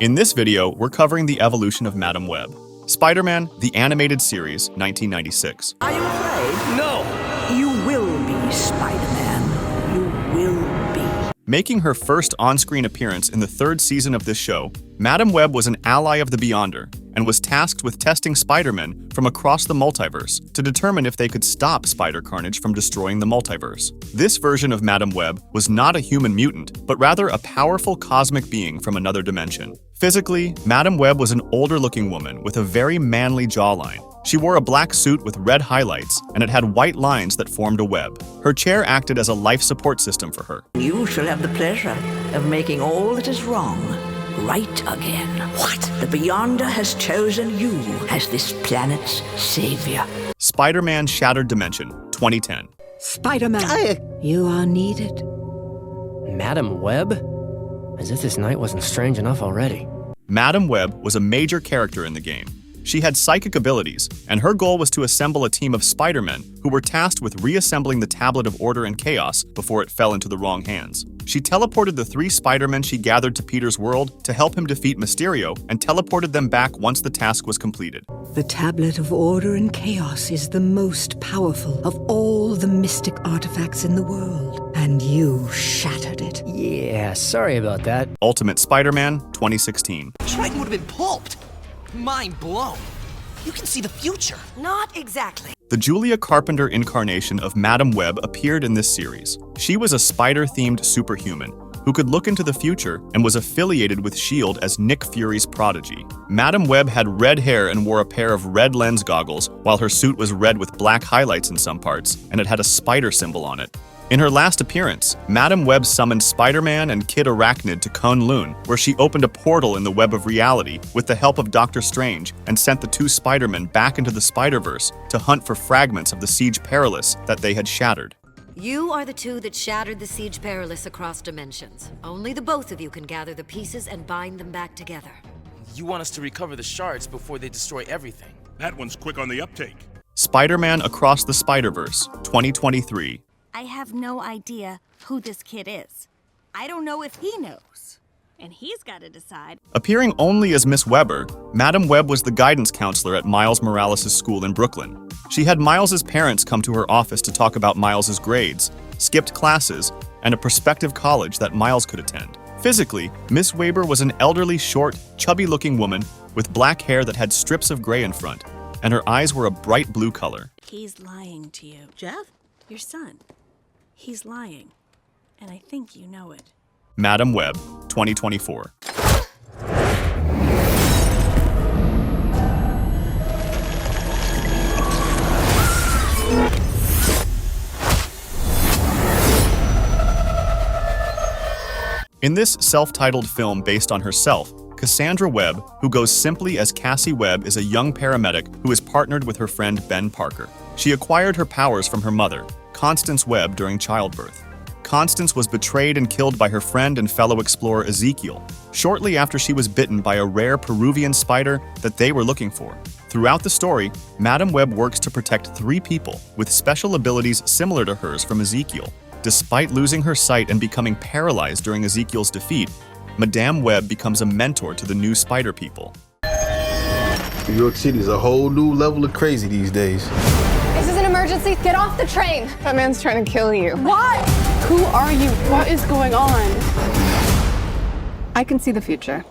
In this video, we're covering the evolution of Madam Web. Spider-Man, the animated series, 1996. Are you afraid? No! You will be, Spider-Man. You will be. Making her first on-screen appearance in the third season of this show, Madam Web was an ally of the Beyonder and was tasked with testing Spider-Man from across the multiverse to determine if they could stop Spider-Carnage from destroying the multiverse. This version of Madam Web was not a human mutant, but rather a powerful cosmic being from another dimension. Physically, Madam Web was an older-looking woman with a very manly jawline. She wore a black suit with red highlights, and it had white lines that formed a web. Her chair acted as a life support system for her. You shall have the pleasure of making all that is wrong right again. What? The Beyonder has chosen you as this planet's savior. SpiderManShattered Dimension, 2010. Spider-Man, you are needed. Madam Web? As if this night wasn't strange enough already. Madam Web was a major character in the game. She had psychic abilities, and her goal was to assemble a team of Spider-Men who were tasked with reassembling the Tablet of Order and Chaos before it fell into the wrong hands. She teleported the 3 Spider-Men she gathered to Peter's world to help him defeat Mysterio and teleported them back once the task was completed. The Tablet of Order and Chaos is the most powerful of all the mystic artifacts in the world, and you shattered it. Yeah, sorry about that. Ultimate Spider-Man, 2016. Triton would have been pulped. Mind blown. You can see the future. Not exactly. The Julia Carpenter incarnation of Madam Web appeared in this series. She was a spider-themed superhuman who could look into the future and was affiliated with S.H.I.E.L.D. as Nick Fury's prodigy. Madam Web had red hair and wore a pair of red lens goggles, while her suit was red with black highlights in some parts, and it had a spider symbol on it. In her last appearance, Madam Web summoned Spider-Man and Kid Arachnid to Kunlun, where she opened a portal in the web of reality with the help of Doctor Strange and sent the 2 Spider-Men back into the Spiderverse to hunt for fragments of the Siege Perilous that they had shattered. You are the 2 that shattered the Siege Perilous across dimensions. Only the both of you can gather the pieces and bind them back together. You want us to recover the shards before they destroy everything. That one's quick on the uptake. Spider-Man Across the Spider-Verse, 2023. I have no idea who this kid is. I don't know if he knows. And he's got to decide. Appearing only as Miss Weber, Madam Web was the guidance counselor at Miles Morales' school in Brooklyn. She had Miles' parents come to her office to talk about Miles' grades, skipped classes, and a prospective college that Miles could attend. Physically, Miss Weber was an elderly, short, chubby-looking woman with black hair that had strips of gray in front, and her eyes were a bright blue color. He's lying to you. Jeff? Your son. He's lying. And I think you know it. Madam Web, 2024. In this self-titled film based on herself, Cassandra Webb, who goes simply as Cassie Webb, is a young paramedic who is partnered with her friend Ben Parker. She acquired her powers from her mother, Constance Webb, during childbirth. Constance was betrayed and killed by her friend and fellow explorer Ezekiel, shortly after she was bitten by a rare Peruvian spider that they were looking for. Throughout the story, Madam Web works to protect 3 people with special abilities similar to hers from Ezekiel. Despite losing her sight and becoming paralyzed during Ezekiel's defeat, Madame Web becomes a mentor to the new spider people. New York City is a whole new level of crazy these days. This is an emergency. Get off the train. That man's trying to kill you. What? Who are you? What is going on? I can see the future.